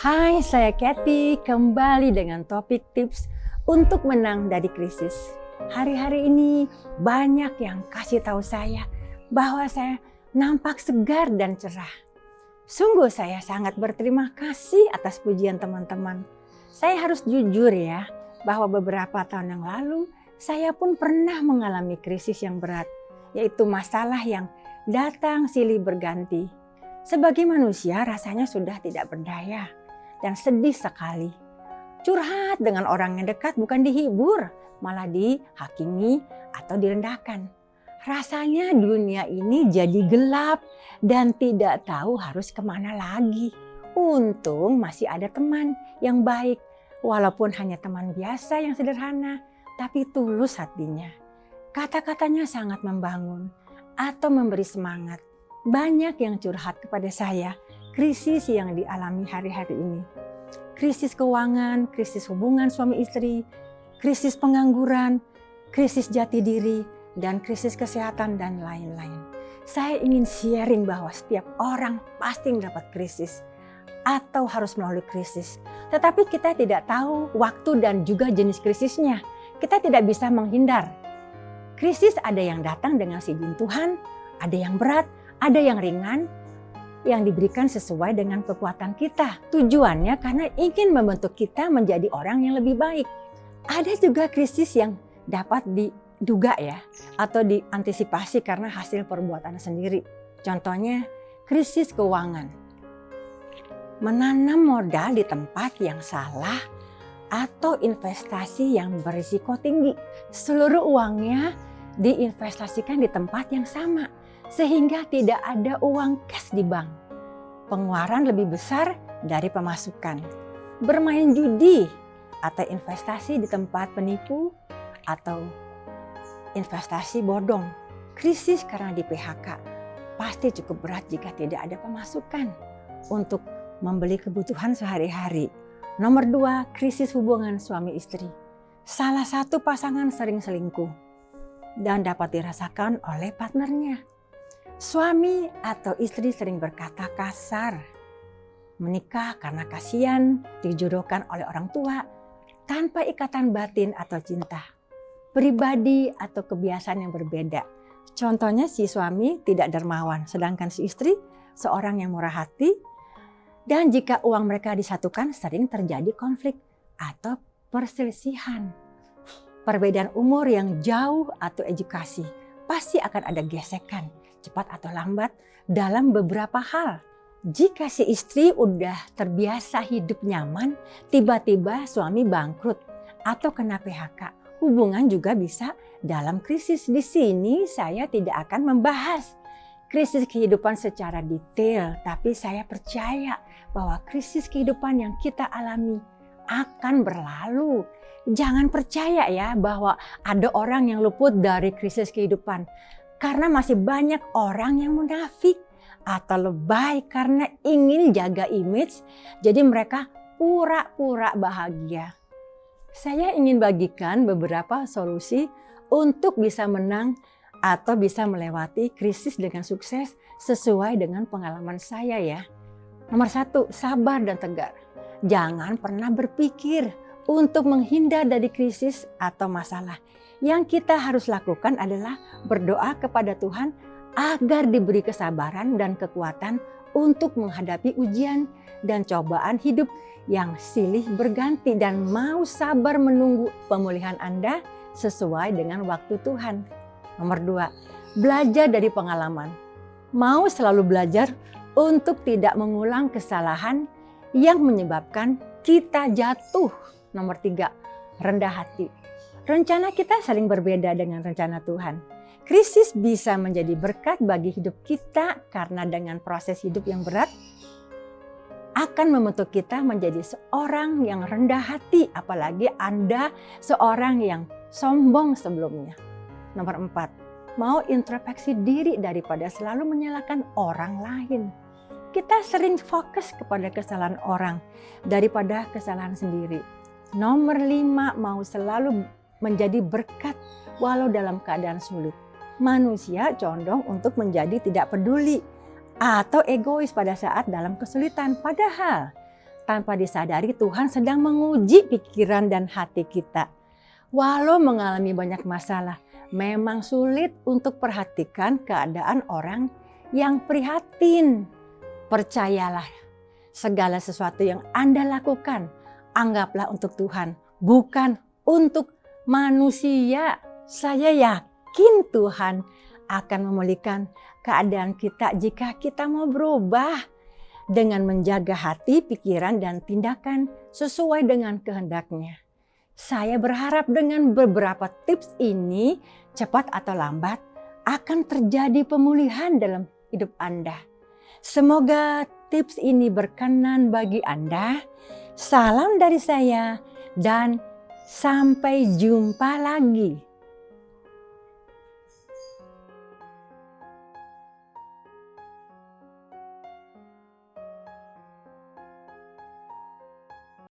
Hai, saya Kathy, kembali dengan topik tips untuk menang dari krisis. Hari-hari ini banyak yang kasih tahu saya bahwa saya nampak segar dan cerah. Sungguh saya sangat berterima kasih atas pujian teman-teman. Saya harus jujur ya, bahwa beberapa tahun yang lalu saya pun pernah mengalami krisis yang berat, yaitu masalah yang datang silih berganti. Sebagai manusia rasanya sudah tidak berdaya dan sedih sekali. Curhat dengan orang yang dekat bukan dihibur, malah dihakimi atau direndahkan. Rasanya dunia ini jadi gelap dan tidak tahu harus kemana lagi. Untung masih ada teman yang baik, walaupun hanya teman biasa yang sederhana, tapi tulus hatinya. Kata-katanya sangat membangun atau memberi semangat. Banyak yang curhat kepada saya krisis yang dialami hari-hari ini. Krisis keuangan, krisis hubungan suami istri, krisis pengangguran, krisis jati diri, dan krisis kesehatan dan lain-lain. Saya ingin sharing bahwa setiap orang pasti mendapat krisis atau harus melalui krisis. Tetapi kita tidak tahu waktu dan juga jenis krisisnya. Kita tidak bisa menghindar. Krisis ada yang datang dengan izin Tuhan, ada yang berat, ada yang ringan, yang diberikan sesuai dengan kekuatan kita. Tujuannya karena ingin membentuk kita menjadi orang yang lebih baik. Ada juga krisis yang dapat diduga ya, atau diantisipasi karena hasil perbuatan sendiri. Contohnya krisis keuangan. Menanam modal di tempat yang salah atau investasi yang berisiko tinggi. Seluruh uangnya diinvestasikan di tempat yang sama, sehingga tidak ada uang cash di bank. Pengeluaran lebih besar dari pemasukan. Bermain judi atau investasi di tempat penipu atau investasi bodong. Krisis karena di PHK pasti cukup berat jika tidak ada pemasukan untuk membeli kebutuhan sehari-hari. Nomor 2, krisis hubungan suami istri. Salah satu pasangan sering selingkuh dan dapat dirasakan oleh partnernya. Suami atau istri sering berkata kasar, menikah karena kasihan, dijodohkan oleh orang tua, tanpa ikatan batin atau cinta. Pribadi atau kebiasaan yang berbeda. Contohnya si suami tidak dermawan, sedangkan si istri seorang yang murah hati. Dan jika uang mereka disatukan sering terjadi konflik atau perselisihan. Perbedaan umur yang jauh atau edukasi, pasti akan ada gesekan, cepat atau lambat dalam beberapa hal. Jika si istri udah terbiasa hidup nyaman, tiba-tiba suami bangkrut atau kena PHK, hubungan juga bisa dalam krisis. Di sini saya tidak akan membahas krisis kehidupan secara detail, tapi saya percaya bahwa krisis kehidupan yang kita alami akan berlalu. Jangan percaya ya bahwa ada orang yang luput dari krisis kehidupan. Karena masih banyak orang yang munafik atau lebay karena ingin jaga image, jadi mereka pura-pura bahagia. Saya ingin bagikan beberapa solusi untuk bisa menang atau bisa melewati krisis dengan sukses sesuai dengan pengalaman saya ya. Nomor 1, sabar dan tegar. Jangan pernah berpikir untuk menghindar dari krisis atau masalah. Yang kita harus lakukan adalah berdoa kepada Tuhan agar diberi kesabaran dan kekuatan untuk menghadapi ujian dan cobaan hidup yang silih berganti, dan mau sabar menunggu pemulihan Anda sesuai dengan waktu Tuhan. Nomor 2, belajar dari pengalaman. Mau selalu belajar untuk tidak mengulang kesalahan yang menyebabkan kita jatuh. Nomor 3, rendah hati. Rencana kita saling berbeda dengan rencana Tuhan. Krisis bisa menjadi berkat bagi hidup kita karena dengan proses hidup yang berat akan membentuk kita menjadi seorang yang rendah hati, apalagi Anda seorang yang sombong sebelumnya. Nomor 4, mau introspeksi diri daripada selalu menyalahkan orang lain. Kita sering fokus kepada kesalahan orang daripada kesalahan sendiri. Nomor 5, mau selalu menjadi berkat walau dalam keadaan sulit. Manusia condong untuk menjadi tidak peduli atau egois pada saat dalam kesulitan. Padahal tanpa disadari Tuhan sedang menguji pikiran dan hati kita. Walau mengalami banyak masalah, memang sulit untuk perhatikan keadaan orang yang prihatin. Percayalah, segala sesuatu yang Anda lakukan, anggaplah untuk Tuhan, bukan untuk manusia. Saya yakin Tuhan akan memulihkan keadaan kita jika kita mau berubah dengan menjaga hati, pikiran, dan tindakan sesuai dengan kehendak-Nya. Saya berharap dengan beberapa tips ini, cepat atau lambat, akan terjadi pemulihan dalam hidup Anda. Semoga tips ini berkenan bagi Anda. Salam dari saya dan sampai jumpa lagi.